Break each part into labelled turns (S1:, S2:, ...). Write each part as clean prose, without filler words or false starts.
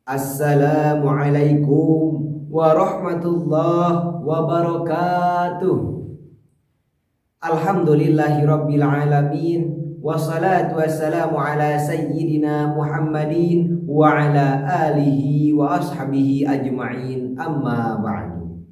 S1: Assalamualaikum warahmatullahi wabarakatuh. Alhamdulillahirabbil alamin, wassalatu wassalamu ala sayyidina Muhammadin wa ala alihi wa ashabihi ajma'in, amma ba'du.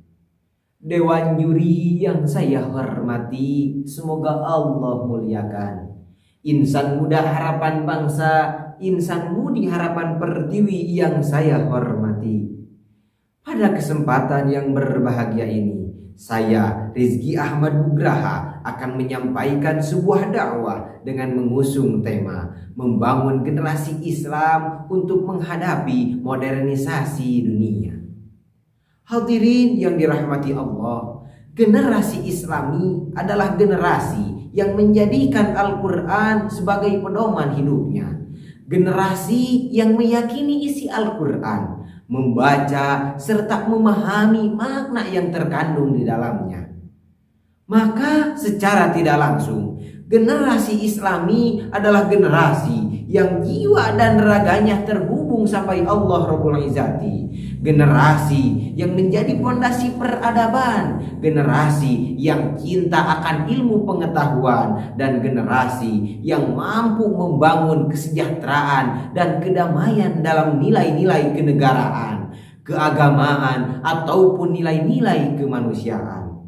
S1: Dewan juri yang saya hormati, semoga Allah muliakan. Insan muda harapan bangsa, insan mudi harapan pertiwi yang saya hormati. Pada kesempatan yang berbahagia ini, saya Rizky Ahmad Nugraha akan menyampaikan sebuah dakwah dengan mengusung tema membangun generasi Islam untuk menghadapi modernisasi dunia. Hadirin yang dirahmati Allah, generasi Islami adalah generasi yang menjadikan Al-Quran sebagai pedoman hidupnya. Generasi yang meyakini isi Al-Quran, membaca serta memahami makna yang terkandung di dalamnya. Maka secara tidak langsung, generasi Islami adalah generasi yang jiwa dan raganya terhubung sampai Allah Rabbul Izzati. Generasi yang menjadi pondasi peradaban, generasi yang cinta akan ilmu pengetahuan, dan generasi yang mampu membangun kesejahteraan dan kedamaian dalam nilai-nilai kenegaraan, keagamaan, ataupun nilai-nilai kemanusiaan.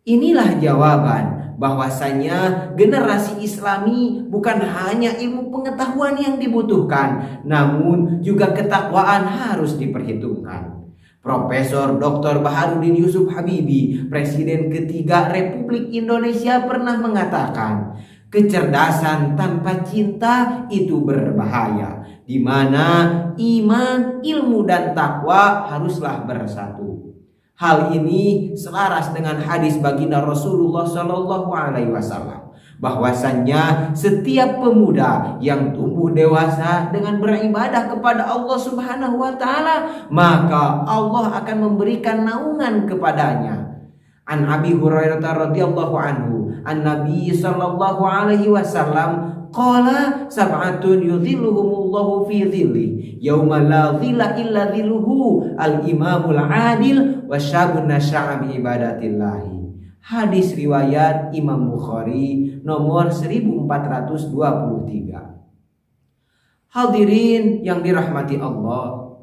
S1: Inilah jawaban bahwasanya generasi Islami bukan hanya ilmu pengetahuan yang dibutuhkan, namun juga ketakwaan harus diperhitungkan. Profesor Dr. Baharudin Yusuf Habibie, Presiden ketiga Republik Indonesia, pernah mengatakan, kecerdasan tanpa cinta itu berbahaya, di mana iman, ilmu, dan takwa haruslah bersatu. Hal ini selaras dengan hadis baginda Rasulullah Shallallahu Alaihi Wasallam, bahwasannya setiap pemuda yang tumbuh dewasa dengan beribadah kepada Allah Subhanahu Wa Taala, maka Allah akan memberikan naungan kepadanya. An Abi Hurairah radhiyallahu anhu, an Nabi Shallallahu Alaihi Wasallam qala sab'atun yudhilluhumullahu fi dhilli yauma la dhilla illa dhilluhu, al-imamul adil wa syabun nasya'a bi ibadatillahi. Hadis riwayat Imam Bukhari nomor 1423. Hadirin yang dirahmati Allah,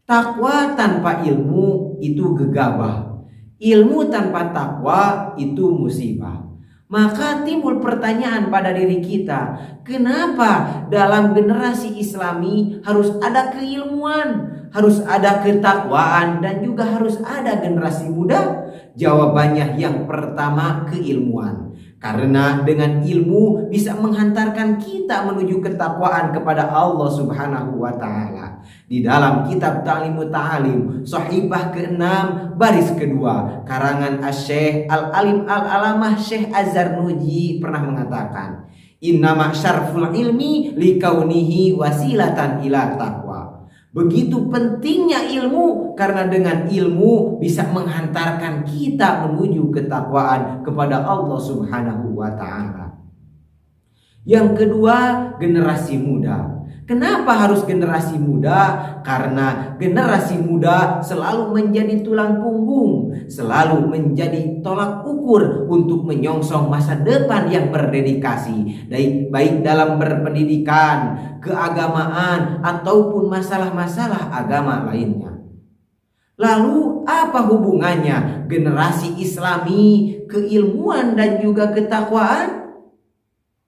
S1: takwa tanpa ilmu itu gegabah, ilmu tanpa takwa itu musibah. Maka timbul pertanyaan pada diri kita, kenapa dalam generasi Islami harus ada keilmuan, harus ada ketakwaan, dan juga harus ada generasi muda? Jawabannya yang pertama, keilmuan. Karena dengan ilmu bisa menghantarkan kita menuju ketakwaan kepada Allah Subhanahu wa Ta'ala. Di dalam kitab Ta'limut Ta'alim, Shahifah ke-6 baris kedua, karangan Asy-Syaikh Al-Alim Al-Alamah Syekh Az-Zarnuji pernah mengatakan, innama syarful ilmi likaunihi wasilatan ila taqwa. Begitu pentingnya ilmu, karena dengan ilmu bisa menghantarkan kita menuju ketakwaan kepada Allah Subhanahu wa Ta'ala. Yang kedua, generasi muda. Kenapa harus generasi muda? Karena generasi muda selalu menjadi tulang punggung, selalu menjadi tolak ukur untuk menyongsong masa depan yang berdedikasi, baik dalam berpendidikan, keagamaan, ataupun masalah-masalah agama lainnya. Lalu apa hubungannya generasi Islami, keilmuan, dan juga ketakwaan?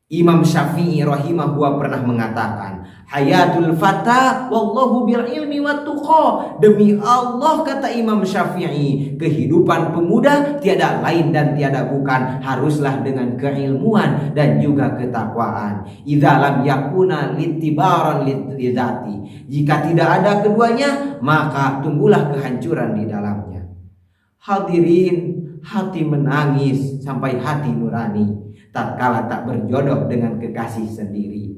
S1: Imam Syafi'i rahimahullah pernah mengatakan, hayatul fata wallahu bil ilmi wat tuqa. Demi Allah, kata Imam Syafi'i, kehidupan pemuda tiada lain dan tiada bukan haruslah dengan keilmuan dan juga ketakwaan. Idza lam yakuna littibaran lidzati. Jika tidak ada keduanya, maka tunggulah kehancuran di dalamnya. Hadirin, hati menangis sampai hati nurani tatkala tak berjodoh dengan kekasih sendiri.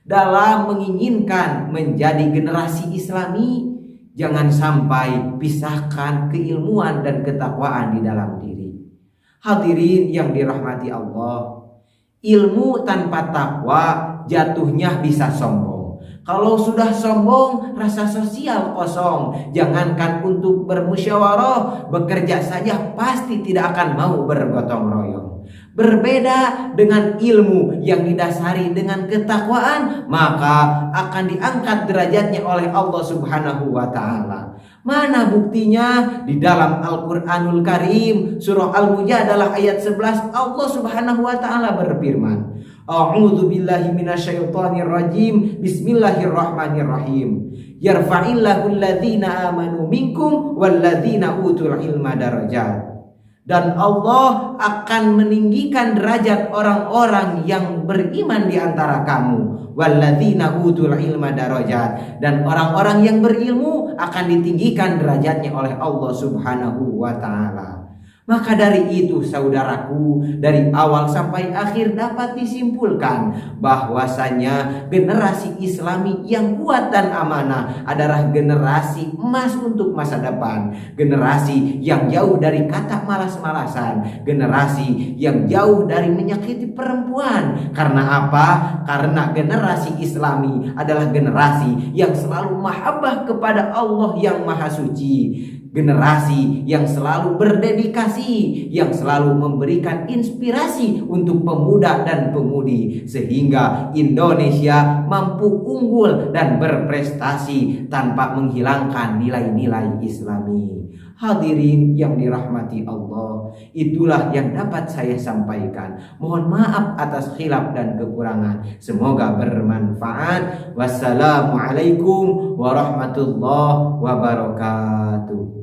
S1: Dalam menginginkan menjadi generasi Islami, jangan sampai pisahkan keilmuan dan ketakwaan di dalam diri. Hadirin yang dirahmati Allah, ilmu tanpa takwa jatuhnya bisa sombong. Kalau sudah sombong, rasa sosial kosong. Jangankan untuk bermusyawarah, bekerja saja pasti tidak akan mau bergotong royong. Berbeda dengan ilmu yang didasari dengan ketakwaan, maka akan diangkat derajatnya oleh Allah Subhanahu wa taala. Mana buktinya? Di dalam Al-Qur'anul Karim surah Al-Mujadalah ayat 11 Allah Subhanahu wa taala berfirman, A'udzu billahi minasyaitonir rajim. Bismillahirrahmanirrahim. Yarfa'illahu alladzina amanu minkum walladzina utul ilma darajat. Dan Allah akan meninggikan derajat orang-orang yang beriman di antara kamu. Walladzina utul ilma darajat. Dan orang-orang yang berilmu akan ditinggikan derajatnya oleh Allah Subhanahu wa taala. Maka dari itu saudaraku, dari awal sampai akhir dapat disimpulkan bahwasanya generasi Islami yang kuat dan amanah adalah generasi emas untuk masa depan. Generasi yang jauh dari kata malas-malasan, generasi yang jauh dari menyakiti perempuan. Karena apa? Karena generasi Islami adalah generasi yang selalu mahabbah kepada Allah yang Maha Suci. Generasi yang selalu berdedikasi, yang selalu memberikan inspirasi untuk pemuda dan pemudi, sehingga Indonesia mampu unggul dan berprestasi tanpa menghilangkan nilai-nilai Islami. Hadirin yang dirahmati Allah, itulah yang dapat saya sampaikan. Mohon maaf atas khilaf dan kekurangan. Semoga bermanfaat. Wassalamualaikum warahmatullahi wabarakatuh.